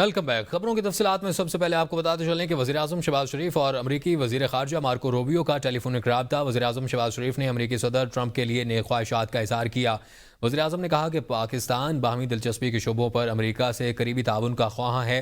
Welcome back. خبروں کی تفصیلات میں سب سے پہلے آپ کو بتاتے چلیں کہ وزیراعظم شہباز شریف اور امریکی وزیر خارجہ مارکو روبیو کا ٹیلی فونک رابطہ۔ وزیراعظم شہباز شریف نے امریکی صدر ٹرمپ کے لیے نیک خواہشات کا اظہار کیا۔ وزیراعظم نے کہا کہ پاکستان باہمی دلچسپی کے شعبوں پر امریکہ سے قریبی تعاون کا خواہاں ہے۔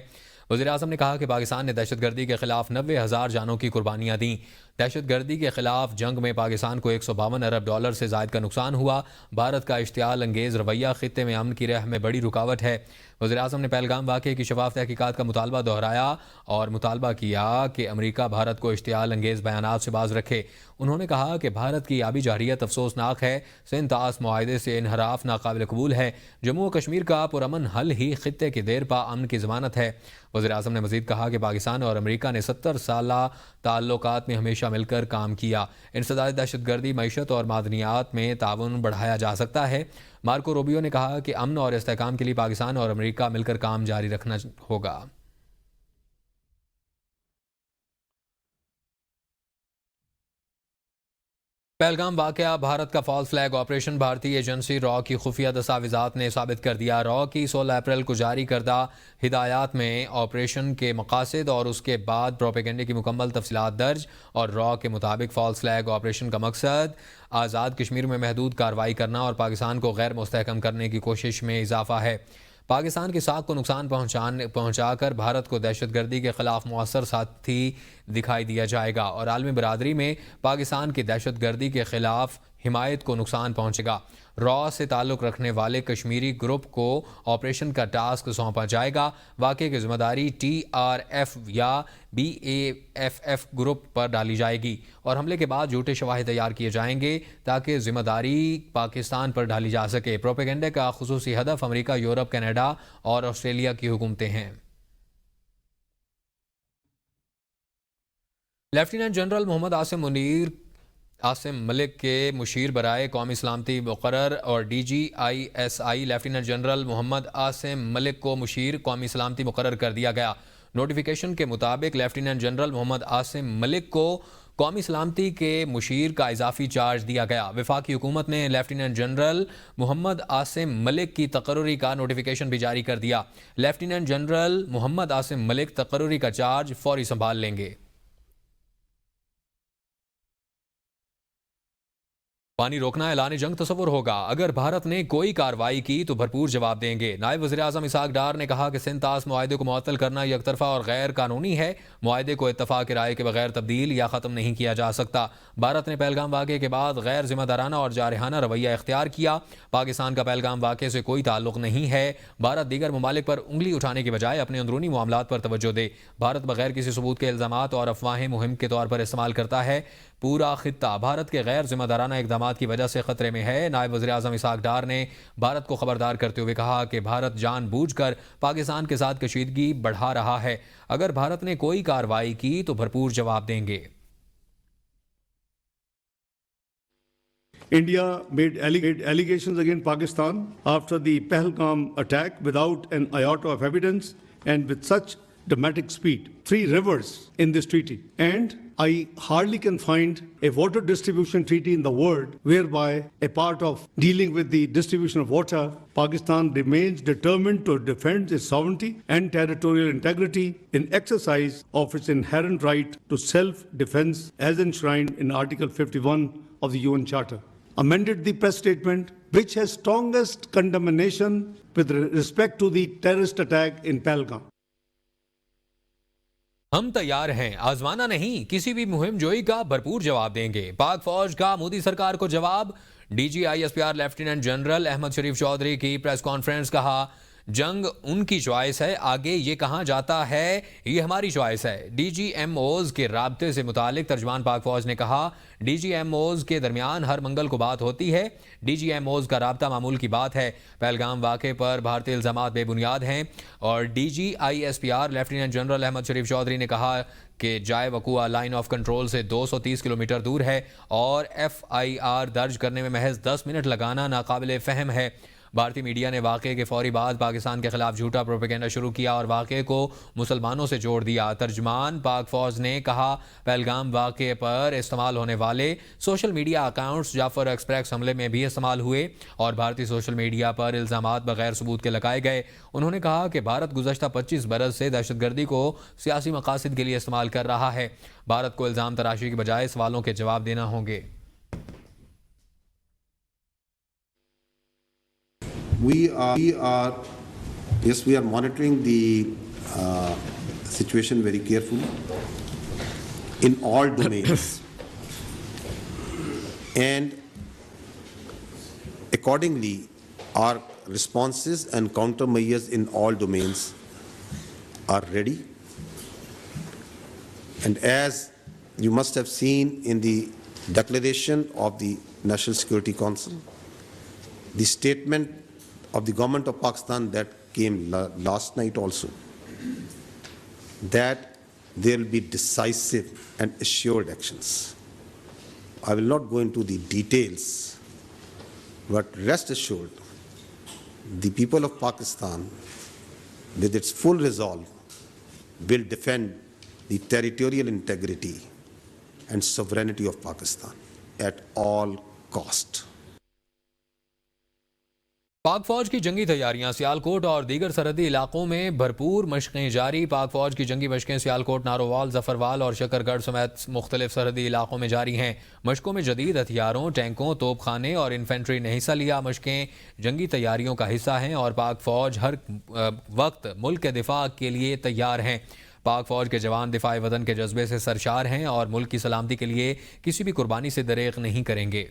وزیراعظم نے کہا کہ پاکستان نے دہشت گردی کے خلاف 90,000 جانوں کی قربانیاں دیں۔ دہشت گردی کے خلاف جنگ میں پاکستان کو $152 ارب سے زائد کا نقصان ہوا۔ بھارت کا اشتعال انگیز رویہ خطے میں امن کی راہ میں بڑی رکاوٹ ہے۔ وزیراعظم نے پہلگام واقعے کی شفاف تحقیقات کا مطالبہ دہرایا اور مطالبہ کیا کہ امریکہ بھارت کو اشتعال انگیز بیانات سے باز رکھے۔ انہوں نے کہا کہ بھارت کی آبی جارحیت افسوسناک ہے، سندھ طاس معاہدے سے انحراف ناقابل قبول ہے۔ جموں و کشمیر کا پرامن حل ہی خطے کی دیر پا امن کی ضمانت ہے۔ وزیراعظم نے مزید کہا کہ پاکستان اور امریکہ نے 70 سالہ تعلقات میں ہمیشہ مل کر کام کیا۔ انسداد دہشت گردی، معیشت اور معدنیات میں تعاون بڑھایا جا سکتا ہے۔ مارکو روبیو نے کہا کہ امن اور استحکام کے لیے پاکستان اور امریکہ مل کر کام جاری رکھنا ہوگا۔ پہلگام واقعہ بھارت کا فالس فلیگ آپریشن بھارتی ایجنسی را کی خفیہ دستاویزات نے ثابت کر دیا۔ را کی 16 اپریل کو جاری کردہ ہدایات میں آپریشن کے مقاصد اور اس کے بعد پروپیگنڈے کی مکمل تفصیلات درج، اور را کے مطابق فالس فلیگ آپریشن کا مقصد آزاد کشمیر میں محدود کارروائی کرنا اور پاکستان کو غیر مستحکم کرنے کی کوشش میں اضافہ ہے۔ پاکستان کی ساکھ کو نقصان پہنچا کر بھارت کو دہشت گردی کے خلاف مؤثر ساتھی دکھائی دیا جائے گا اور عالمی برادری میں پاکستان کی دہشت گردی کے خلاف حمایت کو نقصان پہنچے گا۔ را سے تعلق رکھنے والے کشمیری گروپ کو آپریشن کا ٹاسک سونپا جائے گا۔ واقعے کی ذمہ داری TRF یا BAFF گروپ پر ڈالی جائے گی اور حملے کے بعد جھوٹے شواہد تیار کیے جائیں گے تاکہ ذمہ داری پاکستان پر ڈالی جا سکے۔ پروپیگنڈے کا خصوصی ہدف امریکہ، یورپ، کینیڈا اور آسٹریلیا کی حکومتیں ہیں۔ لیفٹیننٹ جنرل محمد عاصم ملک کے مشیر برائے قومی سلامتی مقرر اور DGISI lieutenant general Muhammad Asim ملک کو مشیر قومی سلامتی مقرر کر دیا گیا۔ نوٹیفیکیشن کے مطابق لیفٹیننٹ جنرل محمد عاصم ملک کو قومی سلامتی کے مشیر کا اضافی چارج دیا گیا۔ وفاقی حکومت نے لیفٹیننٹ جنرل محمد عاصم ملک کی تقرری کا نوٹیفیکیشن بھی جاری کر دیا۔ لیفٹیننٹ جنرل محمد عاصم ملک تقرری کا چارج فوری سنبھال لیں گے۔ پانی روکنا اعلان جنگ تصور ہوگا، اگر بھارت نے کوئی کارروائی کی تو بھرپور جواب دیں گے۔ نائب وزیر اعظم اسحاق ڈار نے کہا کہ سندھ طاس معاہدے کو معطل کرنا یک طرفہ اور غیر قانونی ہے۔ معاہدے کو اتفاق رائے کے بغیر تبدیل یا ختم نہیں کیا جا سکتا۔ بھارت نے پہلگام واقعے کے بعد غیر ذمہ دارانہ اور جارحانہ رویہ اختیار کیا۔ پاکستان کا پہلگام واقعے سے کوئی تعلق نہیں ہے۔ بھارت دیگر ممالک پر انگلی اٹھانے کے بجائے اپنے اندرونی معاملات پر توجہ دے۔ بھارت بغیر کسی ثبوت کے الزامات اور افواہیں مہم کے طور پر استعمال کرتا ہے۔ پورا خطہ بھارت کے غیر ذمہ دارانہ اقدامات کی وجہ سے خطرے میں ہے۔ نائب وزیر اعظم اسحاق ڈار نے بھارت کو خبردار کرتے ہوئے کہا کہ بھارت جان بوجھ کر پاکستان کے ساتھ کشیدگی بڑھا رہا ہے۔ اگر بھارت نے کوئی کارروائی کی تو بھرپور جواب دیں گے۔ India made allegations against Pakistan after the Pahalgam attack without an iota of evidence and with such dramatic speed. 3 rivers in this treaty, and I hardly can find a water distribution treaty in the world whereby a part of dealing with the distribution of water, Pakistan remains determined to defend its sovereignty and territorial integrity in exercise of its inherent right to self-defense as enshrined in Article 51 of the UN Charter. Amended the press statement, which has strongest condemnation with respect to the terrorist attack in Pahalgam. ہم تیار ہیں، آزمانا نہیں، کسی بھی مہم جوئی کا بھرپور جواب دیں گے۔ پاک فوج کا مودی سرکار کو جواب۔ DGISPR لیفٹیننٹ جنرل احمد شریف چودھری کی پریس کانفرنس۔ کہا جنگ ان کی چوائس ہے، آگے یہ کہاں جاتا ہے یہ ہماری چوائس ہے۔ DGMOs کے رابطے سے متعلق ترجمان پاک فوج نے کہا DGMOs کے درمیان ہر منگل کو بات ہوتی ہے۔ DGMOs کا رابطہ معمول کی بات ہے۔ پہلگام واقعے پر بھارتی الزامات بے بنیاد ہیں، اور DGISPR لیفٹیننٹ جنرل احمد شریف چودھری نے کہا کہ جائے وقوع لائن آف کنٹرول سے 230 کلومیٹر دور ہے اور FIR درج کرنے میں محض 10 منٹ لگانا ناقابل فہم ہے۔ بھارتی میڈیا نے واقعے کے فوری بعد پاکستان کے خلاف جھوٹا پروپیگنڈا شروع کیا اور واقعے کو مسلمانوں سے جوڑ دیا. ترجمان پاک فوج نے کہا پہلگام واقعے پر استعمال ہونے والے سوشل میڈیا اکاؤنٹس جعفر ایکسپریس حملے میں بھی استعمال ہوئے اور بھارتی سوشل میڈیا پر الزامات بغیر ثبوت کے لگائے گئے. انہوں نے کہا کہ بھارت گزشتہ 25 برس سے دہشت گردی کو سیاسی مقاصد کے لیے استعمال کر رہا ہے. بھارت کو الزام تراشی کی بجائے سوالوں کے جواب دینا ہوں گے. We are monitoring the situation very carefully in all domains, and accordingly, our responses and countermeasures in all domains are ready. And as you must have seen in the declaration of the National Security Council, the statement of the government of Pakistan that came last night also, that there will be decisive and assured actions. I will not go into the details, but rest assured, the people of Pakistan, with its full resolve, will defend the territorial integrity and sovereignty of Pakistan at all cost. پاک فوج کی جنگی تیاریاں سیالکوٹ اور دیگر سرحدی علاقوں میں بھرپور مشقیں جاری. پاک فوج کی جنگی مشقیں سیالکوٹ، نارووال، ظفروال اور شکر گڑھ سمیت مختلف سرحدی علاقوں میں جاری ہیں. مشقوں میں جدید ہتھیاروں، ٹینکوں، توپ خانے اور انفینٹری نے حصہ لیا. مشقیں جنگی تیاریوں کا حصہ ہیں اور پاک فوج ہر وقت ملک کے دفاع کے لیے تیار ہیں. پاک فوج کے جوان دفاع وطن کے جذبے سے سرشار ہیں اور ملک کی سلامتی کے لیے کسی بھی قربانی سے دریغ نہیں کریں گے.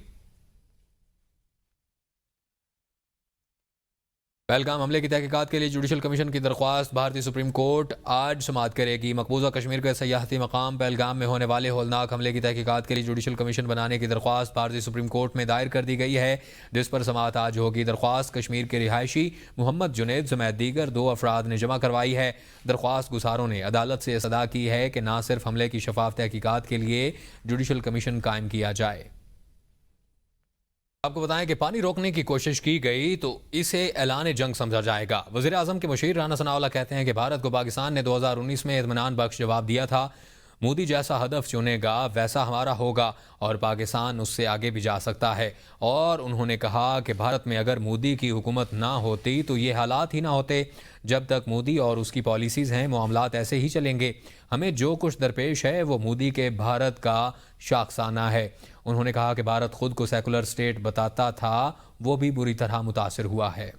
پہلگام حملے کی تحقیقات کے لیے جوڈیشل کمیشن کی درخواست بھارتی سپریم کورٹ آج سماعت کرے گی. مقبوضہ کشمیر کے سیاحتی مقام پہلگام میں ہونے والے ہولناک حملے کی تحقیقات کے لیے جوڈیشل کمیشن بنانے کی درخواست بھارتی سپریم کورٹ میں دائر کر دی گئی ہے، جس پر سماعت آج ہوگی. درخواست کشمیر کے رہائشی محمد جنید سمیت دیگر 2 افراد نے جمع کروائی ہے. درخواست گزاروں نے عدالت سے استدعا کی ہے کہ نہ صرف حملے کی شفاف تحقیقات کے لیے جوڈیشل کمیشن قائم کیا جائے. آپ کو بتائیں کہ پانی روکنے کی کوشش کی گئی تو اسے اعلان جنگ سمجھا جائے گا. وزیر اعظم کے مشیر رانا ثناء اللہ کہتے ہیں کہ بھارت کو پاکستان نے 2019 میں اطمینان بخش جواب دیا تھا. مودی جیسا ہدف چنے گا ویسا ہمارا ہوگا اور پاکستان اس سے آگے بھی جا سکتا ہے. اور انہوں نے کہا کہ بھارت میں اگر مودی کی حکومت نہ ہوتی تو یہ حالات ہی نہ ہوتے. جب تک مودی اور اس کی پالیسیز ہیں معاملات ایسے ہی چلیں گے. ہمیں جو کچھ درپیش ہے وہ مودی کے بھارت کا شاخسانہ ہے. انہوں نے کہا کہ بھارت خود کو سیکولر سٹیٹ بتاتا تھا، وہ بھی بری طرح متاثر ہوا ہے.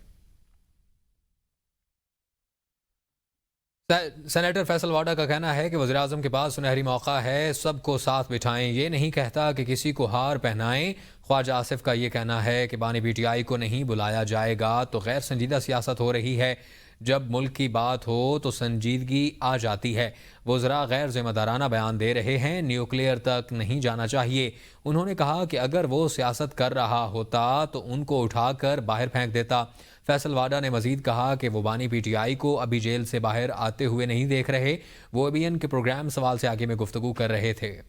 سینیٹر فیصل واڈا کا کہنا ہے کہ وزیراعظم کے پاس سنہری موقع ہے، سب کو ساتھ بٹھائیں. یہ نہیں کہتا کہ کسی کو ہار پہنائیں. خواجہ آصف کا یہ کہنا ہے کہ بانی پی ٹی آئی کو نہیں بلایا جائے گا تو غیر سنجیدہ سیاست ہو رہی ہے. جب ملک کی بات ہو تو سنجیدگی آ جاتی ہے. وزراء غیر ذمہ دارانہ بیان دے رہے ہیں، نیوکلیئر تک نہیں جانا چاہیے. انہوں نے کہا کہ اگر وہ سیاست کر رہا ہوتا تو ان کو اٹھا کر باہر پھینک دیتا. فیصل واڈا نے مزید کہا کہ وہ بانی پی ٹی آئی کو ابھی جیل سے باہر آتے ہوئے نہیں دیکھ رہے. وہ ابھی ان کے پروگرام سوال سے آگے میں گفتگو کر رہے تھے.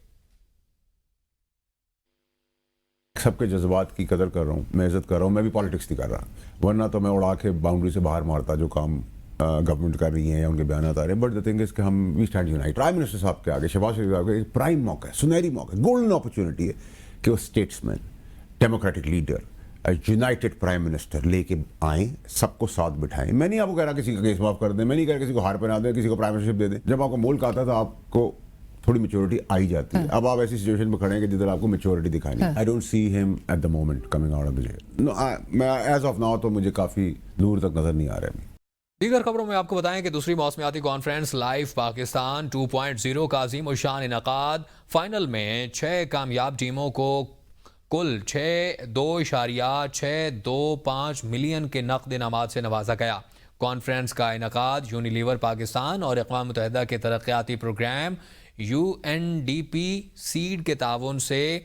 سب کے جذبات کی قدر کر رہا ہوں، میں عزت کر رہا ہوں. میں بھی پالیٹکس نہیں کر رہا، ورنہ تو میں اڑا کے باؤنڈری سے باہر مارتا جو کام گورنمنٹ کر رہی ہیں یا ان کے بیانات آ رہے ہیں. بٹ دا تھنگ از کہ ہم we stand unite. Prime minister صاحب کے آگے، شہباز شریف صاحب کے پرائم موقع ہے، سنہری موقع ہے، گولڈن اپرچونٹی ہے کہ وہ statesman, democratic leader, united prime minister لے کے آئیں، سب کو ساتھ بٹھائیں. میں نہیں آپ کو کہہ رہا کسی کا کیس معاف کر دیں، میں نہیں کہہ رہا کسی کو ہار پہنا دیں، کسی کو پرائم منسٹرشپ دے دیں. جب آپ کو ملک آتا ہے تو آپ کو تھوڑی میچورٹی آئی جاتی ہے. اب آپ ایسی سچویشن میں کھڑے ہیں کہ جدھر آپ کو maturity دکھانی. I don't see him at the moment coming out of the jail. میں ایز آف ناؤ تو مجھے کافی دور تک نظر نہیں آ رہا ہے. دیگر خبروں میں آپ کو بتائیں کہ دوسری موسمیاتی کانفرنس لائف پاکستان 2.0 کا عظیم الشان انعقاد. فائنل میں 6 کامیاب ٹیموں کو کل 2.625 ملین کے نقد انعامات سے نوازا گیا. کانفرنس کا انعقاد یونیلیور پاکستان اور اقوام متحدہ کے ترقیاتی پروگرام UNDP سیڈ کے تعاون سے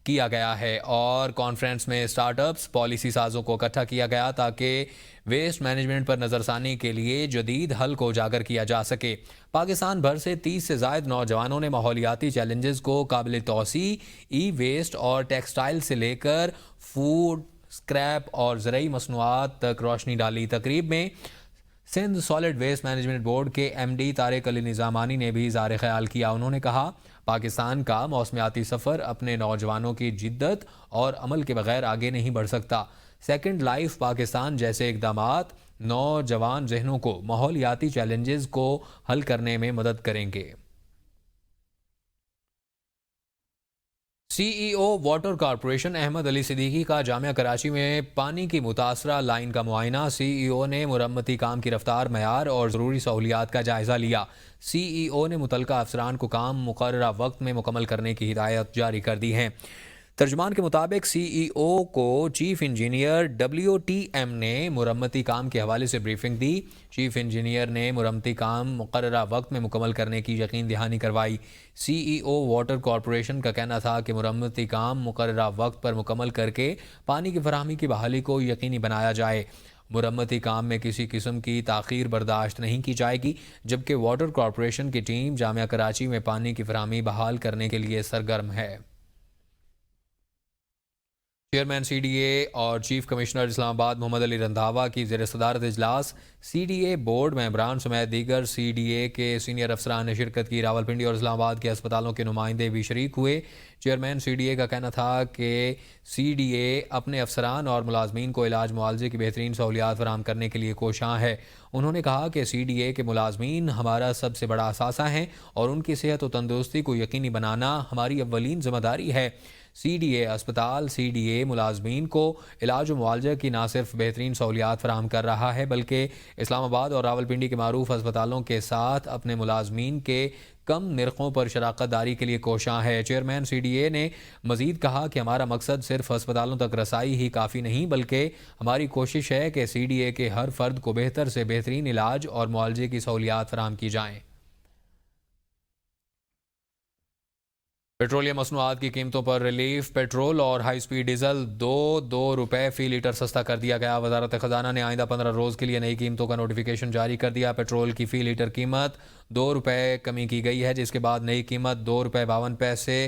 کیا گیا ہے اور کانفرنس میں سٹارٹ اپس، پالیسی سازوں کو اکٹھا کیا گیا تاکہ ویسٹ مینجمنٹ پر نظر ثانی کے لیے جدید حل کو اجاگر کیا جا سکے. پاکستان بھر سے 30 سے زائد نوجوانوں نے ماحولیاتی چیلنجز کو قابل توسیع ای ویسٹ اور ٹیکسٹائل سے لے کر فوڈ اسکریپ اور زرعی مصنوعات تک روشنی ڈالی۔ تقریب میں Sindh solid waste management board کے ایم ڈی طارق علی نظامانی نے بھی اظہار خیال کیا۔ انہوں نے کہا پاکستان کا موسمیاتی سفر اپنے نوجوانوں کی جدت اور عمل کے بغیر آگے نہیں بڑھ سکتا۔ سیکنڈ لائف پاکستان جیسے اقدامات نوجوان ذہنوں کو ماحولیاتی چیلنجز کو حل کرنے میں مدد کریں گے۔ سی ای او واٹر کارپوریشن احمد علی صدیقی کا جامعہ کراچی میں پانی کی متاثرہ لائن کا معائنہ۔ سی ای او نے مرمتی کام کی رفتار، معیار اور ضروری سہولیات کا جائزہ لیا۔ سی ای او نے متعلقہ افسران کو کام مقررہ وقت میں مکمل کرنے کی ہدایت جاری کر دی ہیں۔ ترجمان کے مطابق سی ای او کو چیف انجینئر WTM نے مرمتی کام کے حوالے سے بریفنگ دی۔ چیف انجینئر نے مرمتی کام مقررہ وقت میں مکمل کرنے کی یقین دہانی کروائی۔ سی ای او واٹر کارپوریشن کا کہنا تھا کہ مرمتی کام مقررہ وقت پر مکمل کر کے پانی کی فراہمی کی بحالی کو یقینی بنایا جائے۔ مرمتی کام میں کسی قسم کی تاخیر برداشت نہیں کی جائے گی، جبکہ واٹر کارپوریشن کی ٹیم جامعہ کراچی میں پانی کی فراہمی بحال کرنے کے لیے سرگرم ہے۔ چیئرمین سی ڈی اے اور چیف کمشنر اسلام آباد محمد علی رندھاوا کی زیر صدارت اجلاس سی ڈی اے بورڈ ممبران سمیت دیگر سی ڈی اے کے سینئر افسران نے شرکت کی۔ راولپنڈی اور اسلام آباد کے ہسپتالوں کے نمائندے بھی شریک ہوئے۔ چیئرمین سی ڈی اے کا کہنا تھا کہ سی ڈی اے اپنے افسران اور ملازمین کو علاج معالجے کی بہترین سہولیات فراہم کرنے کے لیے کوشاں ہے۔ انہوں نے کہا کہ سی ڈی اے کے ملازمین ہمارا سب سے بڑا اثاثہ ہیں اور ان کی صحت و تندرستی کو یقینی بنانا ہماری اولین ذمہ داری ہے۔ سی ڈی اے اسپتال سی ڈی اے ملازمین کو علاج و معالجہ کی نہ صرف بہترین سہولیات فراہم کر رہا ہے بلکہ اسلام آباد اور راولپنڈی کے معروف ہسپتالوں کے ساتھ اپنے ملازمین کے کم نرخوں پر شراکت داری کے لیے کوشاں ہے۔ چیئرمین سی ڈی اے نے مزید کہا کہ ہمارا مقصد صرف ہسپتالوں تک رسائی ہی کافی نہیں بلکہ ہماری کوشش ہے کہ سی ڈی اے کے ہر فرد کو بہتر سے بہترین علاج اور معالجے کی سہولیات فراہم کی جائیں۔ پیٹرولیم مصنوعات کی قیمتوں پر ریلیف۔ پیٹرول اور ہائی سپیڈ ڈیزل دو روپے فی لیٹر سستا کر دیا گیا۔ وزارت خزانہ نے آئندہ 15 روز کے لیے نئی قیمتوں کا نوٹیفیکیشن جاری کر دیا۔ پیٹرول کی فی لیٹر قیمت 2 روپے کمی کی گئی ہے، جس کے بعد نئی قیمت 2 روپے 52 پیسے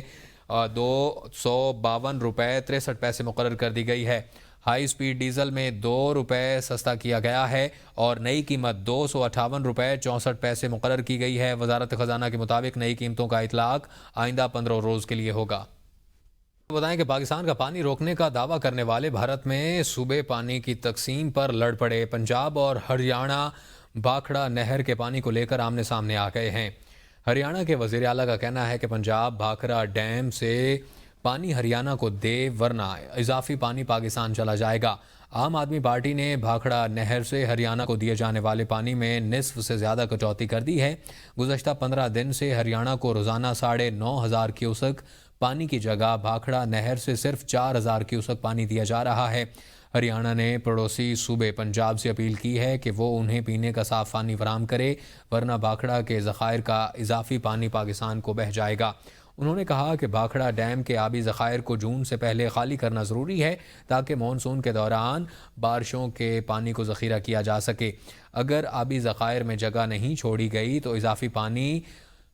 252 روپے 63 پیسے مقرر کر دی گئی ہے۔ ہائی سپیڈ ڈیزل میں 2 روپے سستا کیا گیا ہے اور نئی قیمت 258 روپے 64 پیسے مقرر کی گئی ہے۔ وزارت خزانہ کے مطابق نئی قیمتوں کا اطلاق آئندہ 15 روز کے لیے ہوگا۔ بتائیں کہ پاکستان کا پانی روکنے کا دعویٰ کرنے والے بھارت میں صوبے پانی کی تقسیم پر لڑ پڑے۔ پنجاب اور ہریانہ بھاکھڑا نہر کے پانی کو لے کر آمنے سامنے آ گئے ہیں۔ ہریانہ کے وزیر اعلیٰ کا کہنا ہے کہ پنجاب بھاکھڑا ڈیم سے پانی ہریانہ کو دے ورنہ اضافی پانی پاکستان چلا جائے گا۔ عام آدمی پارٹی نے بھاکھڑا نہر سے ہریانہ کو دیے جانے والے پانی میں نصف سے زیادہ کٹوتی کر دی ہے۔ گزشتہ 15 دن سے ہریانہ کو روزانہ 9,500 کیوسک پانی کی جگہ بھاکھڑا نہر سے صرف 4,000 کیوسک پانی دیا جا رہا ہے۔ ہریانہ نے پڑوسی صوبے پنجاب سے اپیل کی ہے کہ وہ انہیں پینے کا صاف پانی فراہم کرے ورنہ بھاکھڑا کے ذخائر کا اضافی پانی پاکستان کو بہہ جائے گا۔ انہوں نے کہا کہ بھاکھڑا ڈیم کے آبی ذخائر کو جون سے پہلے خالی کرنا ضروری ہے تاکہ مانسون کے دوران بارشوں کے پانی کو ذخیرہ کیا جا سکے۔ اگر آبی ذخائر میں جگہ نہیں چھوڑی گئی تو اضافی پانی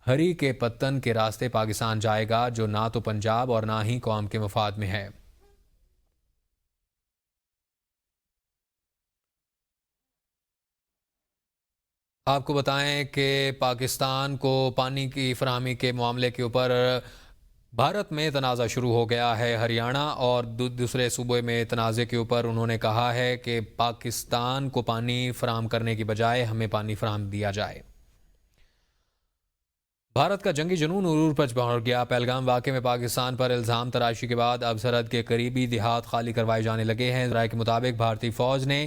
ہری کے پتن کے راستے پاکستان جائے گا، جو نہ تو پنجاب اور نہ ہی قوم کے مفاد میں ہے۔ آپ کو بتائیں کہ پاکستان کو پانی کی فراہمی کے معاملے کے اوپر بھارت میں تنازع شروع ہو گیا ہے۔ ہریانہ اور دوسرے صوبے میں تنازع کے اوپر انہوں نے کہا ہے کہ پاکستان کو پانی فراہم کرنے کی بجائے ہمیں پانی فراہم دیا جائے۔ بھارت کا جنگی جنون عروج پر پہنچ گیا۔ پہلگام واقعے میں پاکستان پر الزام تراشی کے بعد اب سرحد کے قریبی دیہات خالی کروائے جانے لگے ہیں۔ ذرائع کے مطابق بھارتی فوج نے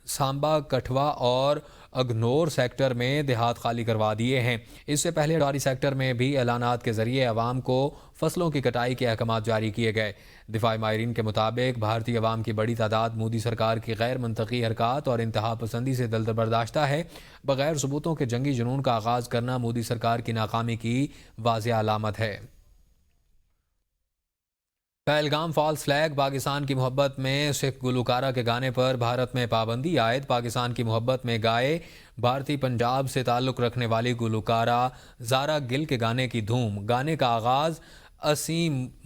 سامبا، کٹھوا اور اگنور سیکٹر میں دیہات خالی کروا دیے ہیں۔ اس سے پہلے ڈاری سیکٹر میں بھی اعلانات کے ذریعے عوام کو فصلوں کی کٹائی کے احکامات جاری کیے گئے۔ دفاعی ماہرین کے مطابق بھارتی عوام کی بڑی تعداد مودی سرکار کی غیر منطقی حرکات اور انتہا پسندی سے دلدل برداشتہ ہے۔ بغیر ثبوتوں کے جنگی جنون کا آغاز کرنا مودی سرکار کی ناکامی کی واضح علامت ہے۔ پہلگام فالس فلیگ پاکستان کی محبت میں سکھ گلوکارہ کے گانے پر بھارت میں پابندی عائد۔ پاکستان کی محبت میں گائے بھارتی پنجاب سے تعلق رکھنے والی گلوکارہ زارا گل کے گانے کی دھوم۔ گانے کا آغاز ਅਸੀਂ